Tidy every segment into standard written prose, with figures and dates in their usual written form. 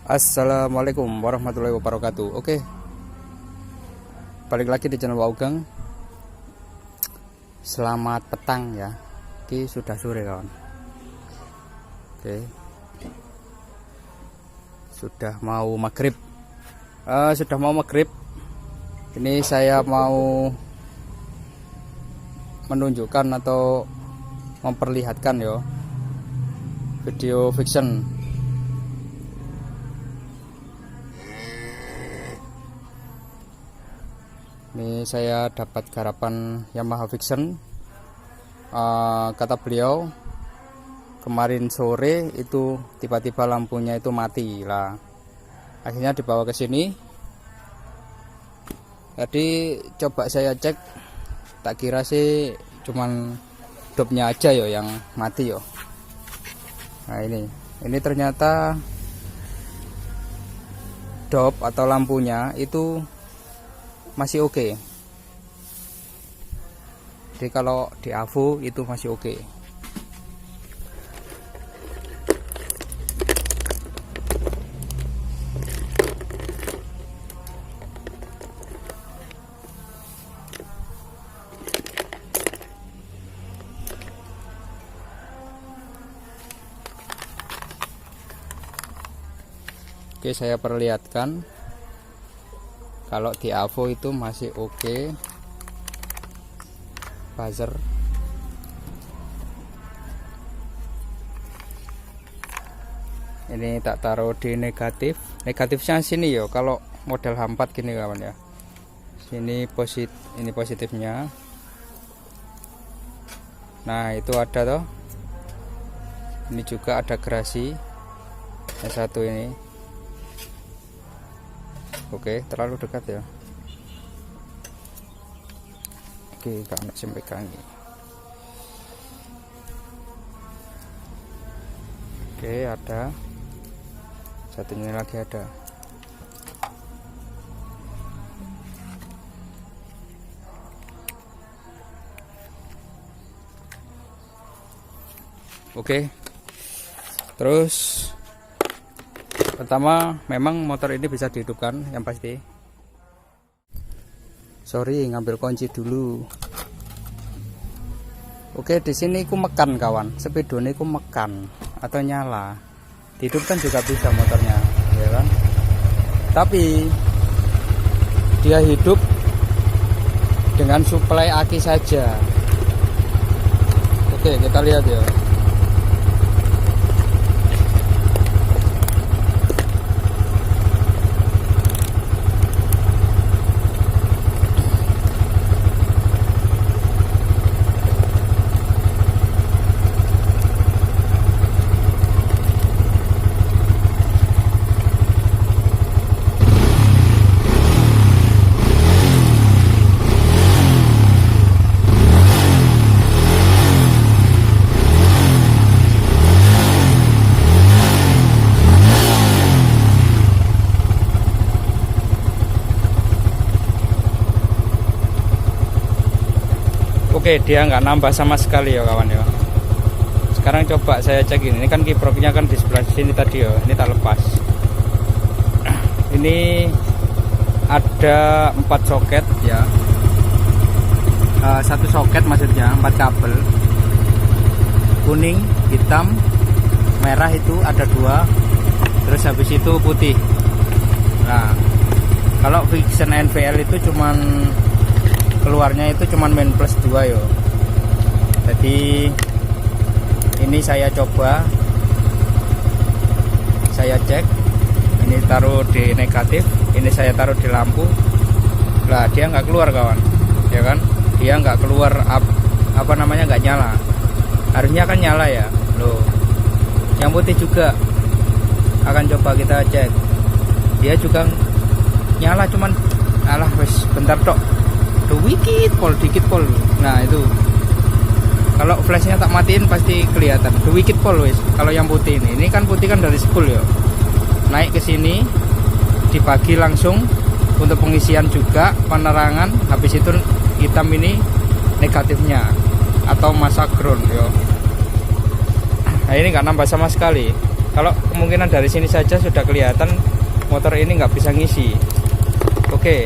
Assalamualaikum warahmatullahi wabarakatuh. Oke, balik lagi di channel Waugang. Selamat petang ya. Ini sudah sore kawan. Oke, sudah mau maghrib. Ini saya mau menunjukkan atau memperlihatkan ya video fiction. Ini saya dapat garapan Yamaha Vision. Kata beliau kemarin sore itu tiba-tiba lampunya itu mati lah. Akhirnya dibawa ke sini. Jadi coba saya cek, tak kira sih cuman dopnya aja yo yang mati yo. Nah ini ternyata dop atau lampunya itu masih oke. Jadi kalau di AVO itu masih oke. Oke, saya perlihatkan. Kalau di AVO itu masih oke. Buzzer. Ini tak taruh di negatif. Negatifnya sini ya. Kalau model H4 gini kawan ya. Sini ini positifnya. Nah, itu ada toh. Ini juga ada gerasi. Yang satu ini. Oke, terlalu dekat ya. Oke, gak sampai kaki. Oke, ada satunya lagi ada. Oke, terus pertama, memang motor ini bisa dihidupkan yang pasti. Sorry, ngambil kunci dulu. Oke, di sini ku mekan kawan, spidone ku mekan atau nyala. Dihidupkan juga bisa motornya, ya kan? Tapi dia hidup dengan suplai aki saja. Oke, kita lihat ya. Oke, dia nggak nambah sama sekali ya kawan ya. Sekarang coba saya cek ini kan kiproknya kan di sebelah sini tadi ya. Ini tak lepas. Ini ada 4 soket ya. Satu soket maksudnya 4 kabel. Kuning, hitam, merah itu ada 2. Terus habis itu putih. Nah, kalau Vision NVL itu cuman keluarnya itu cuman main plus 2 yo. Jadi ini saya coba, saya cek. Ini taruh di negatif, ini saya taruh di lampu. Lah dia nggak keluar kawan, ya kan? Dia nggak keluar apa namanya, nggak nyala. Harusnya kan nyala ya. Loh, yang putih juga akan coba kita cek. Dia juga nyala cuman alah wes bentar tok. Dikit pol. Nah itu kalau flashnya tak matiin pasti kelihatan dikit pol wis. Kalau yang putih ini kan putih kan dari spool ya, naik ke sini dibagi langsung untuk pengisian juga penerangan. Habis itu hitam ini negatifnya atau masa ground yo. Nah ini nggak nambah sama sekali. Kalau kemungkinan dari sini saja sudah kelihatan motor ini nggak bisa ngisi. Oke,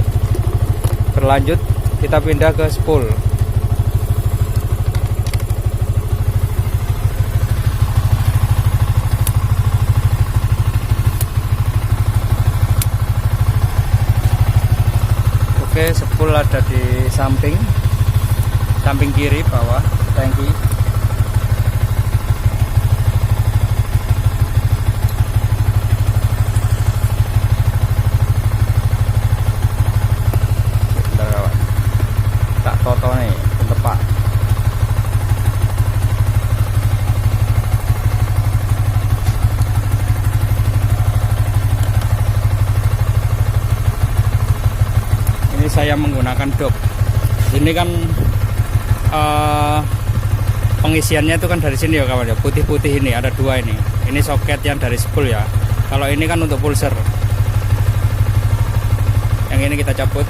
berlanjut kita pindah ke spool. Oke, spool ada di samping kiri bawah tangki. Bentar kawan, tak toto nih tepak. Ini saya menggunakan dop. Ini kan pengisiannya itu kan dari sini ya kawan ya, putih-putih ini ada dua ini. Ini soket yang dari spool ya. Kalau ini kan untuk pulser. Yang ini kita cabut.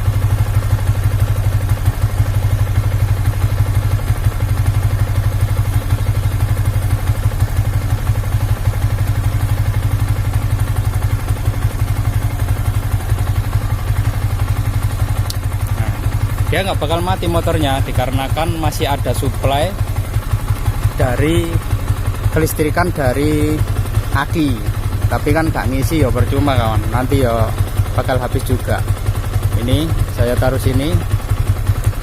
Dia nggak bakal mati motornya dikarenakan masih ada supply dari kelistrikan dari aki, tapi kan nggak ngisi ya, percuma kawan, nanti ya bakal habis juga. Ini saya taruh sini,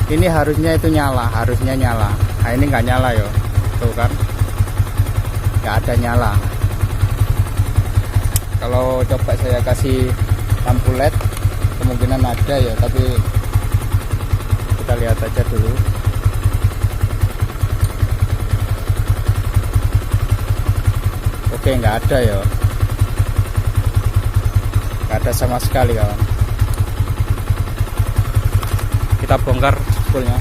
ini harusnya itu nyala, harusnya nyala. Nah ini nggak nyala ya, tuh kan nggak ada nyala. Kalau coba saya kasih lampu LED kemungkinan ada ya, tapi kita lihat aja dulu. Oke, nggak ada ya, nggak ada sama sekali kawan. Kita bongkar spoolnya.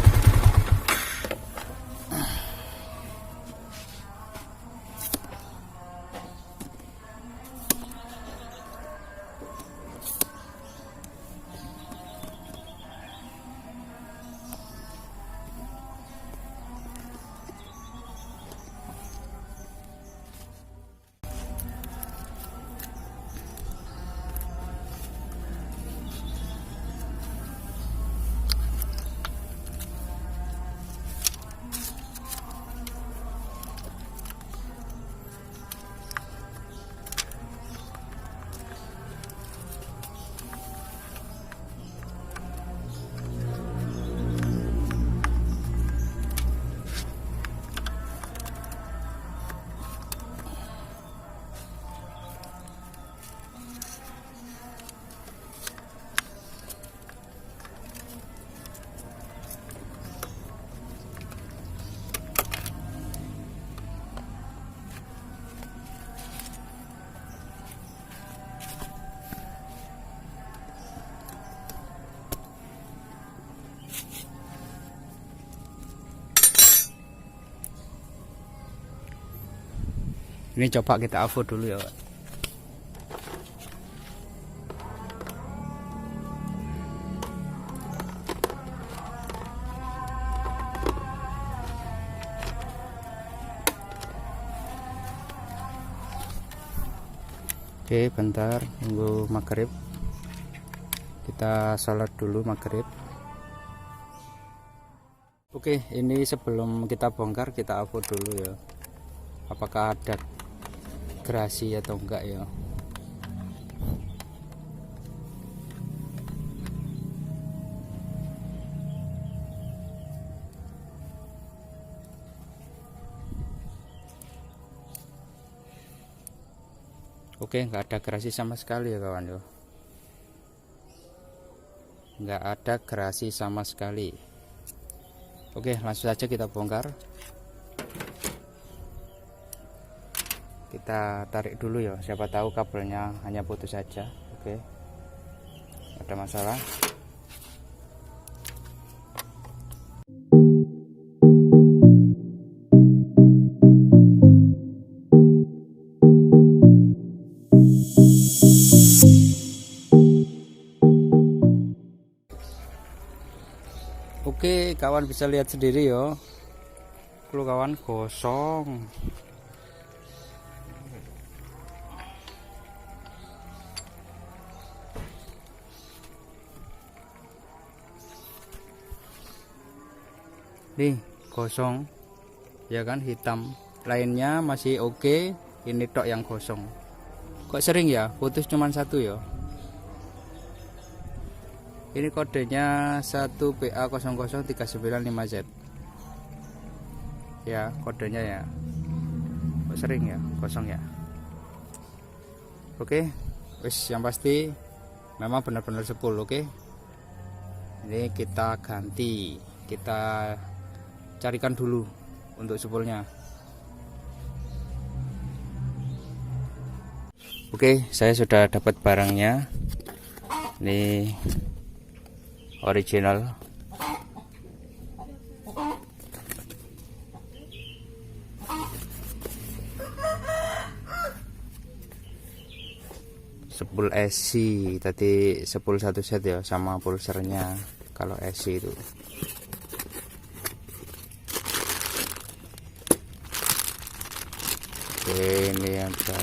Ini coba kita AVO dulu ya Pak. Oke, bentar nunggu maghrib. Kita sholat dulu maghrib. Oke, ini sebelum kita bongkar kita AVO dulu ya. Apakah ada gerasi atau enggak ya. Oke, nggak ada gerasi sama sekali ya kawan yo. Nggak ada gerasi sama sekali. Oke, langsung saja kita bongkar. Kita tarik dulu ya, siapa tahu kabelnya hanya putus saja. Oke, ada masalah. Oke, kawan bisa lihat sendiri ya, kalau kawan gosong. nih kosong ya kan, hitam, lainnya masih oke. Ini tok yang kosong. Kok sering ya putus cuman satu ya. Ini kodenya 1PA0039 5Z ya, kodenya ya. Kok sering ya kosong ya. Oke, wis, yang pasti memang benar-benar sepul. Oke, ini kita ganti, kita carikan dulu untuk sepulnya. Oke, saya sudah dapat barangnya. Ini original. Sepul SC tadi, sepul satu set ya, sama pulsernya kalau SC itu. Oke, ini ada.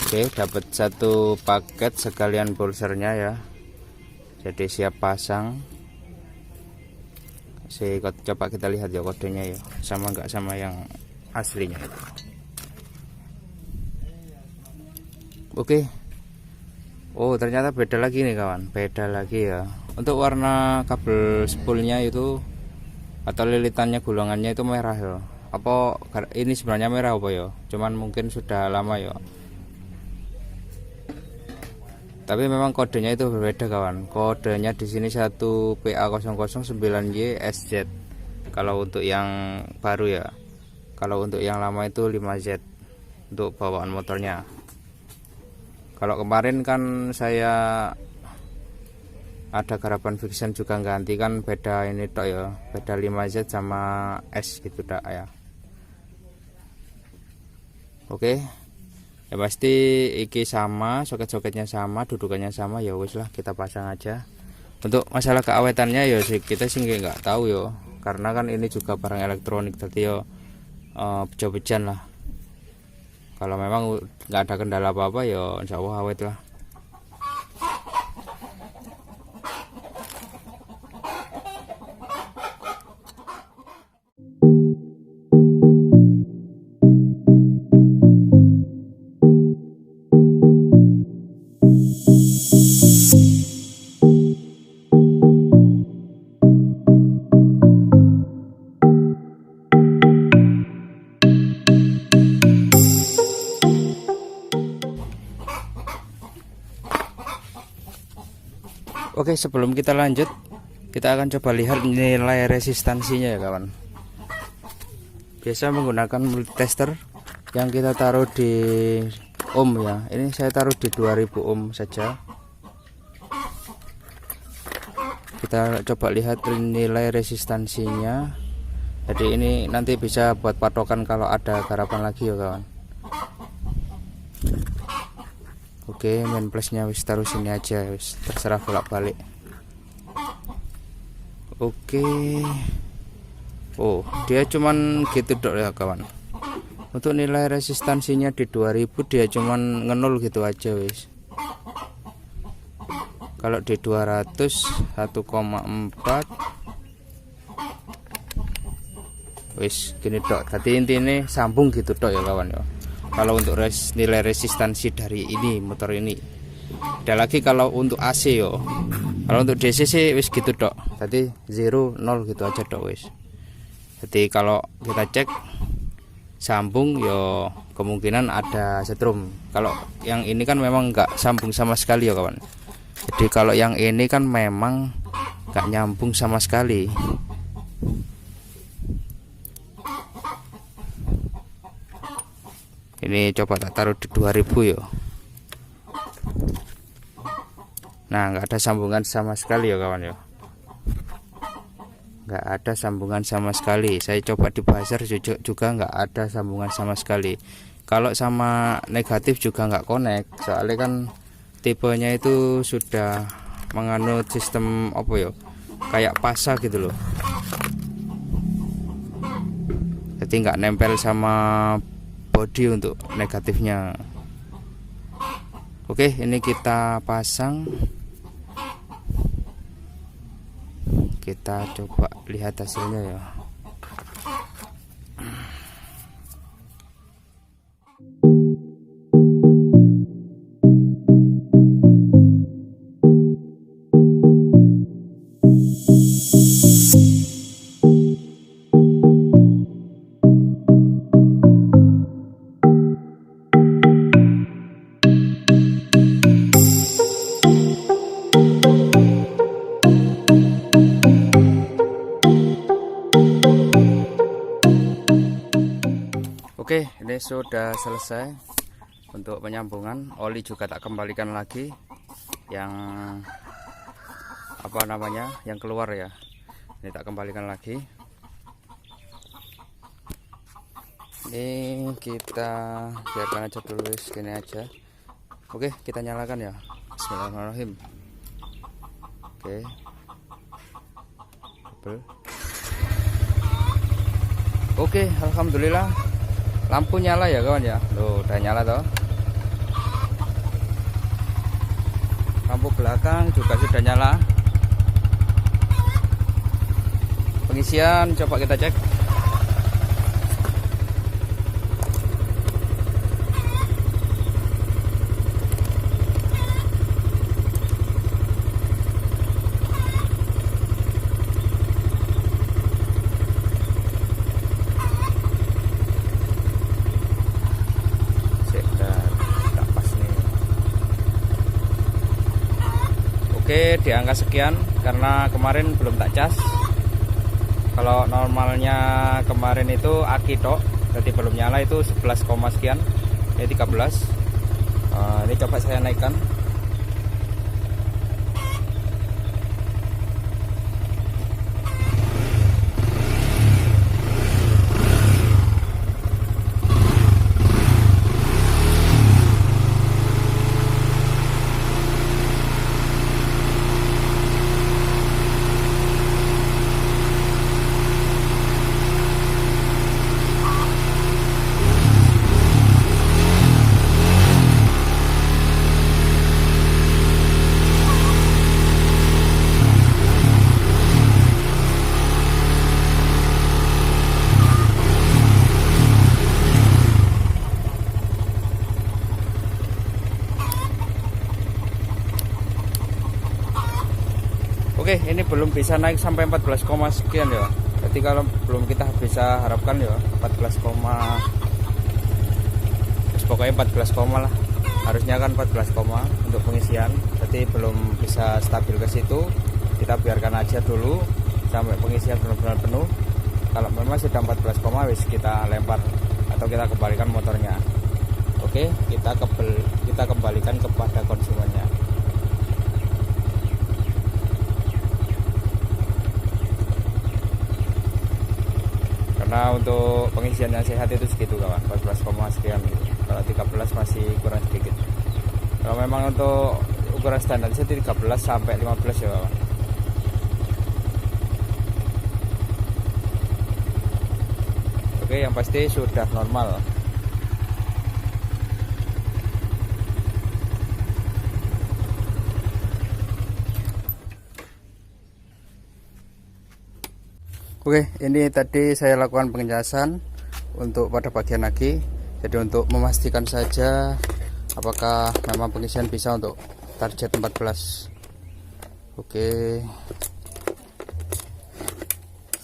Oke, dapat satu paket sekalian pulsernya ya. Jadi siap pasang. Coba kita lihat ya kodenya ya, sama nggak sama yang aslinya itu. Oke. Oh, ternyata beda lagi nih kawan, beda lagi ya. Untuk warna kabel spoolnya itu atau lilitannya, gulungannya itu merah ya. Apa ini sebenarnya merah apa ya? Cuman mungkin sudah lama ya. Tapi memang kodenya itu berbeda kawan. Kodenya di sini 1PA009Y-SZ. Kalau untuk yang baru ya. Kalau untuk yang lama itu 5Z untuk bawaan motornya. Kalau kemarin kan saya ada garapan fiction juga ganti, kan beda ini tok ya, beda 5Z sama S gitu dak ya. Oke, ya pasti iki sama, soket-soketnya sama, dudukannya sama, ya wis lah kita pasang aja. Untuk masalah keawetannya ya sih kita sih nggak tahu ya, karena kan ini juga barang elektronik tadi ya, bejo-bejan lah. Kalau memang nggak ada kendala apa-apa ya insya Allah awet lah. Oke, sebelum kita lanjut, kita akan coba lihat nilai resistansinya ya kawan. Biasa menggunakan multitester yang kita taruh di ohm ya. Ini saya taruh di 2000 ohm saja. Kita coba lihat nilai resistansinya. Jadi ini nanti bisa buat patokan kalau ada garapan lagi ya kawan. Oke, main plusnya wis taruh sini aja, wis terserah bolak balik. Oke. Oh, dia cuman gitu dok ya kawan. Untuk nilai resistansinya di 2000 dia cuman ngenul gitu aja wis. Kalau di 200 1,4 wis gini dok. Tadi intinya sambung gitu dok ya kawan ya. Kalau untuk nilai resistansi dari ini motor ini. Ada lagi kalau untuk AC yo. Kalau untuk DC sih wis gitu dok. Tadi 0 0 gitu aja dok wis. Jadi kalau kita cek sambung yo kemungkinan ada setrum. Kalau yang ini kan memang nggak sambung sama sekali ya kawan. Jadi kalau yang ini kan memang nggak nyambung sama sekali. Ini coba tak taruh di 2000 ya. Nah, nggak ada sambungan sama sekali ya kawan ya. Nggak ada sambungan sama sekali. Saya coba di buzzer juga nggak ada sambungan sama sekali. Kalau sama negatif juga nggak connect. Soalnya kan tipenya itu sudah menganut sistem apa ya, kayak pasa gitu loh. Jadi nggak nempel sama body untuk negatifnya. Oke, ini kita pasang. Kita kita coba lihat hasilnya ya. Oke, ini sudah selesai untuk penyambungan. Oli juga tak kembalikan lagi yang apa namanya, yang keluar ya. Ini tak kembalikan lagi. Ini kita biarkan aja dulu segini aja. Oke, kita nyalakan ya. Bismillahirrahmanirrahim. Oke. Oke, alhamdulillah. Lampu nyala ya kawan ya. Loh, udah nyala toh. Lampu belakang juga sudah nyala. Pengisian coba kita cek. Oke, di angka sekian karena kemarin belum tak cas. Kalau normalnya kemarin itu aki tok, jadi belum nyala itu 11, sekian. Ini 13. Ini coba saya naikkan. Oke, ini belum bisa naik sampai 14, sekian ya. Jadi kalau belum kita bisa harapkan ya 14, pokoknya 14, lah. Harusnya kan 14, untuk pengisian. Jadi belum bisa stabil ke situ. Kita biarkan aja dulu sampai pengisian benar-benar penuh. Kalau memang sudah 14, wis kita lempar atau kita kembalikan motornya. Oke, kita kembalikan kepada konsumennya. Karena untuk pengisian yang sehat itu segitu kawan, 14, sekian gitu. Kalau 13 masih kurang sedikit. Kalau memang untuk ukuran standar itu 13 sampai 15 ya kawan. Oke, yang pasti sudah normal. Oke, ini tadi saya lakukan pengecasan untuk pada bagian aki. Jadi untuk memastikan saja apakah memang pengisian bisa untuk target 14. Oke.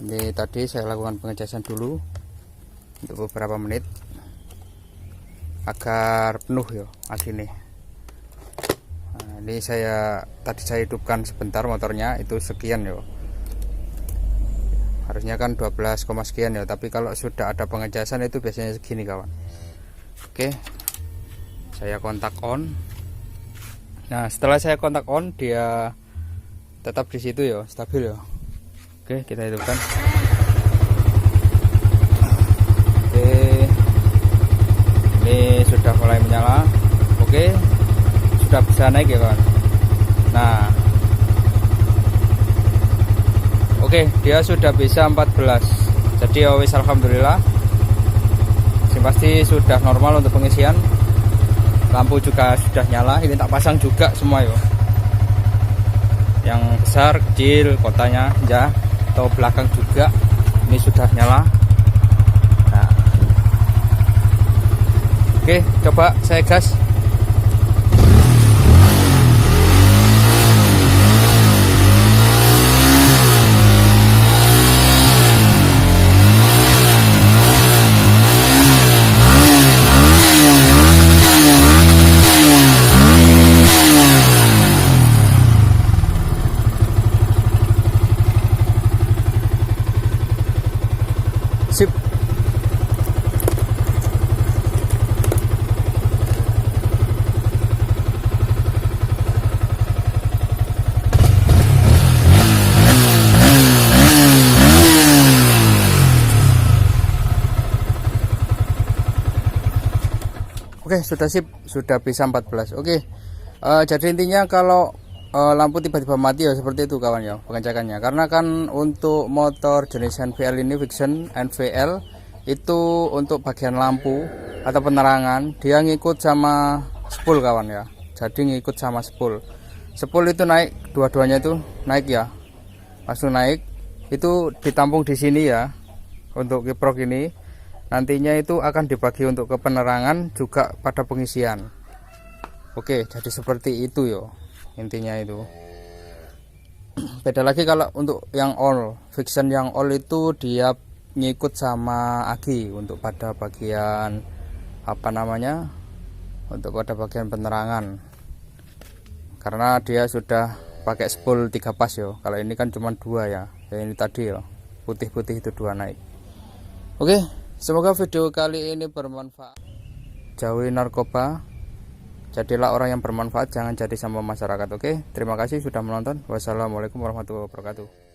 Ini tadi saya lakukan pengecasan dulu untuk beberapa menit agar penuh ya aki ini. Nah, ini tadi saya hidupkan sebentar motornya, itu sekian ya. Harusnya kan 12, sekian ya, tapi kalau sudah ada pengecasan itu biasanya segini kawan. Oke, saya kontak on. Nah, setelah saya kontak on, dia tetap di situ ya, stabil ya. Oke, kita hidupkan. Oke, ini sudah mulai menyala. Oke, sudah bisa naik ya kawan. Nah, oke, dia sudah bisa 14. Jadi ya wis, alhamdulillah. Pasti sudah normal untuk pengisian. Lampu juga sudah nyala. Ini tak pasang juga semua ya. Yang besar, kecil, kotanya ya. atau belakang juga ini sudah nyala. Nah, oke, coba saya gas. Sip. Oke, sudah sip, sudah bisa 14. Oke, jadi intinya kalau lampu tiba-tiba mati ya seperti itu kawan ya pengecekannya. Karena kan untuk motor jenis NVL ini, Vixion NVL, itu untuk bagian lampu atau penerangan dia ngikut sama spool kawan ya. Jadi ngikut sama spool. Spool itu naik, dua-duanya itu naik ya, langsung naik. Itu ditampung di sini ya untuk kiprok ini. Nantinya itu akan dibagi untuk ke penerangan juga pada pengisian. Oke, jadi seperti itu yo intinya itu. Beda lagi kalau untuk yang all, Vixion yang all itu dia ngikut sama aki untuk pada bagian apa namanya, untuk pada bagian penerangan, karena dia sudah pakai spool 3 pas yo. Kalau ini kan cuma 2 ya, ini tadi yo putih-putih itu 2 naik. Oke, semoga video kali ini bermanfaat. Jauhi narkoba, jadilah orang yang bermanfaat, jangan jadi sampah masyarakat. Oke, terima kasih sudah menonton. Wassalamualaikum warahmatullahi wabarakatuh.